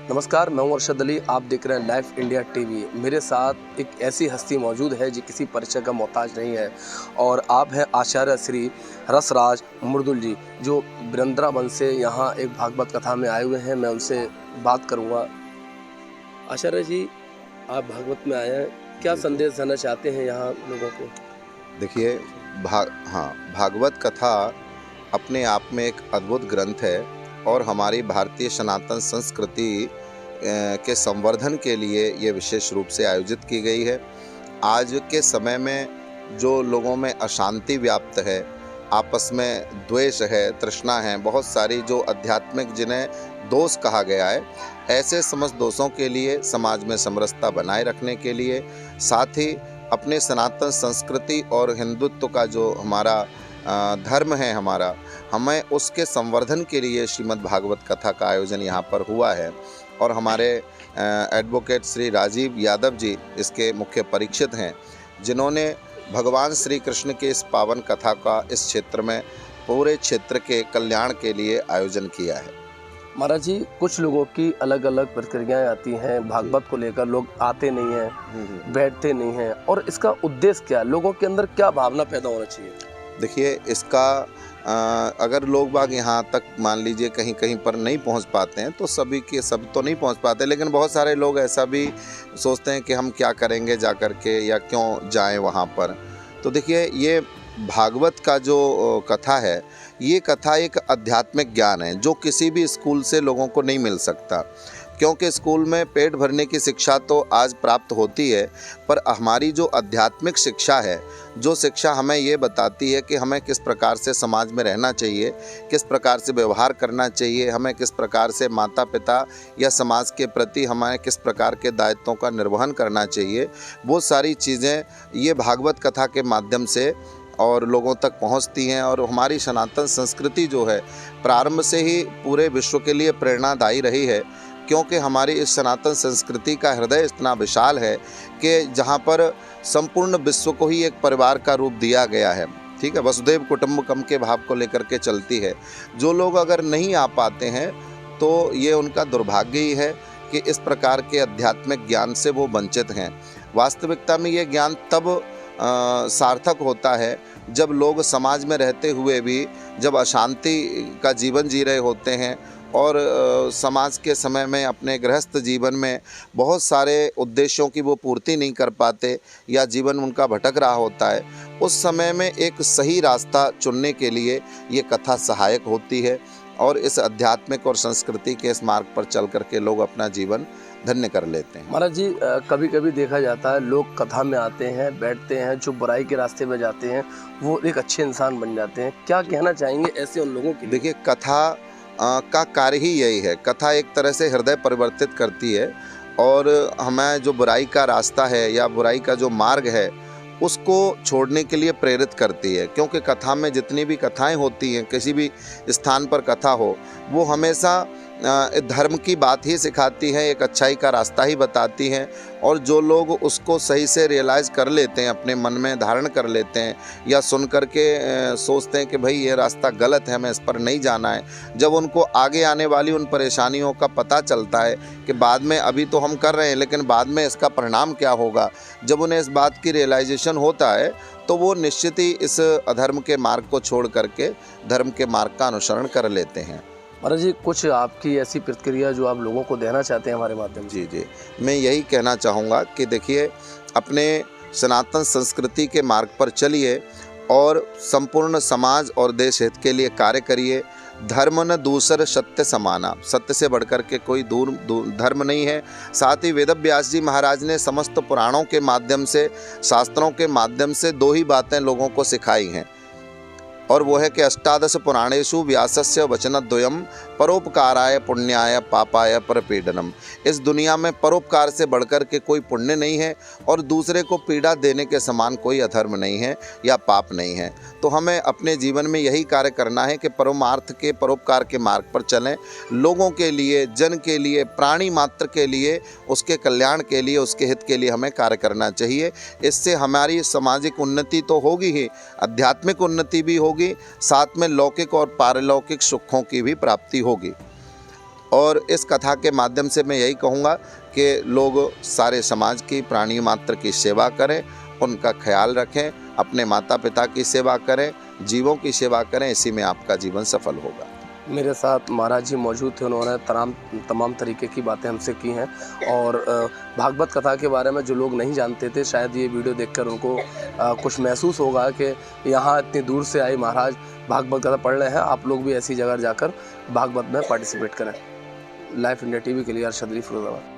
नमस्कार, मैं हूं अरशद अली। आप देख रहे हैं लाइव इंडिया टीवी। मेरे साथ एक ऐसी हस्ती मौजूद है जो किसी परिचय का मोहताज नहीं है और आप हैं आचार्य श्री रसराज मुर्दुल जी, जो वृंदावन से यहाँ एक भागवत कथा में आए हुए हैं। मैं उनसे बात करूँगा। आचार्य जी, आप भागवत में आए हैं, क्या संदेश देना चाहते हैं यहाँ लोगों को? देखिए, भागवत कथा अपने आप में एक अद्भुत ग्रंथ है और हमारी भारतीय सनातन संस्कृति के संवर्धन के लिए ये विशेष रूप से आयोजित की गई है। आज के समय में जो लोगों में अशांति व्याप्त है, आपस में द्वेष है, तृष्णा है, बहुत सारी जो आध्यात्मिक जिन्हें दोष कहा गया है, ऐसे समस्त दोषों के लिए, समाज में समरसता बनाए रखने के लिए, साथ ही अपने सनातन संस्कृति और हिंदुत्व का जो हमारा धर्म है हमारा, हमें उसके संवर्धन के लिए श्रीमद् भागवत कथा का आयोजन यहाँ पर हुआ है। और हमारे एडवोकेट श्री राजीव यादव जी इसके मुख्य परीक्षित हैं, जिन्होंने भगवान श्री कृष्ण के इस पावन कथा का इस क्षेत्र में पूरे क्षेत्र के कल्याण के लिए आयोजन किया है। महाराज जी, कुछ लोगों की अलग अलग प्रतिक्रियाएं आती हैं भागवत को लेकर। लोग आते नहीं हैं, बैठते नहीं हैं, और इसका उद्देश्य क्या है? लोगों के अंदर क्या भावना पैदा होना चाहिए? देखिए, इसका अगर लोग बाग यहाँ तक मान लीजिए कहीं कहीं पर नहीं पहुँच पाते हैं, तो सभी के सब तो नहीं पहुँच पाते, लेकिन बहुत सारे लोग ऐसा भी सोचते हैं कि हम क्या करेंगे जा कर के, या क्यों जाएं वहाँ पर। तो देखिए, ये भागवत का जो कथा है, ये कथा एक आध्यात्मिक ज्ञान है जो किसी भी स्कूल से लोगों को नहीं मिल सकता, क्योंकि स्कूल में पेट भरने की शिक्षा तो आज प्राप्त होती है, पर हमारी जो आध्यात्मिक शिक्षा है, जो शिक्षा हमें ये बताती है कि हमें किस प्रकार से समाज में रहना चाहिए, किस प्रकार से व्यवहार करना चाहिए, हमें किस प्रकार से माता पिता या समाज के प्रति हमें किस प्रकार के दायित्वों का निर्वहन करना चाहिए, वो सारी चीज़ें ये भागवत कथा के माध्यम से और लोगों तक पहुंचती हैं। और हमारी सनातन संस्कृति जो है, प्रारंभ से ही पूरे विश्व के लिए प्रेरणादायी रही है, क्योंकि हमारी इस सनातन संस्कृति का हृदय इतना विशाल है कि जहाँ पर संपूर्ण विश्व को ही एक परिवार का रूप दिया गया है। ठीक है, वसुधैव कुटुंबकम के भाव को लेकर के चलती है। जो लोग अगर नहीं आ पाते हैं तो ये उनका दुर्भाग्य ही है कि इस प्रकार के आध्यात्मिक ज्ञान से वो वंचित हैं। वास्तविकता में ये ज्ञान तब सार्थक होता है जब लोग समाज में रहते हुए भी जब अशांति का जीवन जी रहे होते हैं और समाज के समय में अपने गृहस्थ जीवन में बहुत सारे उद्देश्यों की वो पूर्ति नहीं कर पाते या जीवन उनका भटक रहा होता है। उस समय में एक सही रास्ता चुनने के लिए ये कथा सहायक होती है और इस आध्यात्मिक और संस्कृति के इस मार्ग पर चल करके लोग अपना जीवन धन्य कर लेते हैं। महाराज जी, कभी कभी देखा जाता है लोग कथा में आते हैं, बैठते हैं, जो बुराई के रास्ते में जाते हैं वो एक अच्छे इंसान बन जाते हैं। क्या कहना चाहेंगे ऐसे उन लोगों के लिए? देखिए, कथा का कार्य ही यही है। कथा एक तरह से हृदय परिवर्तित करती है और हमें जो बुराई का रास्ता है या बुराई का जो मार्ग है उसको छोड़ने के लिए प्रेरित करती है। क्योंकि कथा में जितनी भी कथाएं होती हैं, किसी भी स्थान पर कथा हो, वो हमेशा धर्म की बात ही सिखाती है, एक अच्छाई का रास्ता ही बताती हैं। और जो लोग उसको सही से रियलाइज़ कर लेते हैं, अपने मन में धारण कर लेते हैं या सुन कर के सोचते हैं कि भाई ये रास्ता गलत है, हमें इस पर नहीं जाना है, जब उनको आगे आने वाली उन परेशानियों का पता चलता है कि बाद में अभी तो हम कर रहे हैं लेकिन बाद में इसका परिणाम क्या होगा, जब उन्हें इस बात की रियलाइजेशन होता है तो वो निश्चित ही इस अधर्म के मार्ग को छोड़ करके धर्म के मार्ग का अनुसरण कर लेते हैं। महाराज जी, कुछ आपकी ऐसी प्रतिक्रिया जो आप लोगों को देना चाहते हैं हमारे माध्यम से? जी, मैं यही कहना चाहूँगा कि देखिए, अपने सनातन संस्कृति के मार्ग पर चलिए और संपूर्ण समाज और देश हित के लिए कार्य करिए। धर्म न दूसर सत्य समाना, सत्य से बढ़कर के कोई दूर धर्म नहीं है। साथ ही वेदव्यास जी महाराज ने समस्त पुराणों के माध्यम से, शास्त्रों के माध्यम से दो ही बातें लोगों को सिखाई हैं, और वो है कि अष्टादश पुराणेषु व्यासस्य वचनद्वयम् परोपकाराय पुण्याय पापाय परपीडनम। इस दुनिया में परोपकार से बढ़कर के कोई पुण्य नहीं है और दूसरे को पीड़ा देने के समान कोई अधर्म नहीं है या पाप नहीं है। तो हमें अपने जीवन में यही कार्य करना है कि परमार्थ के, परोपकार के मार्ग पर चलें, लोगों के लिए, जन के लिए, प्राणी मात्र के लिए, उसके कल्याण के लिए, उसके हित के लिए हमें कार्य करना चाहिए। इससे हमारी सामाजिक उन्नति तो होगी ही, आध्यात्मिक उन्नति भी होगी, साथ में लौकिक और पारलौकिक सुखों की भी प्राप्ति होगी। और इस कथा के माध्यम से मैं यही कहूँगा कि लोग सारे समाज की, प्राणी मात्र की सेवा करें, उनका ख्याल रखें, अपने माता पिता की सेवा करें, जीवों की सेवा करें, इसी में आपका जीवन सफल होगा। मेरे साथ महाराज जी मौजूद थे, उन्होंने तमाम तरीके की बातें हमसे की हैं और भागवत कथा के बारे में जो लोग नहीं जानते थे, शायद ये वीडियो देखकर उनको कुछ महसूस होगा कि यहाँ इतनी दूर से आई महाराज भागवत कथा पढ़ रहे हैं, आप लोग भी ऐसी जगह जाकर भागवत में पार्टिसिपेट करें। लाइफ इंडिया टीवी के लिए अरशद अली, फिरोजाबाद।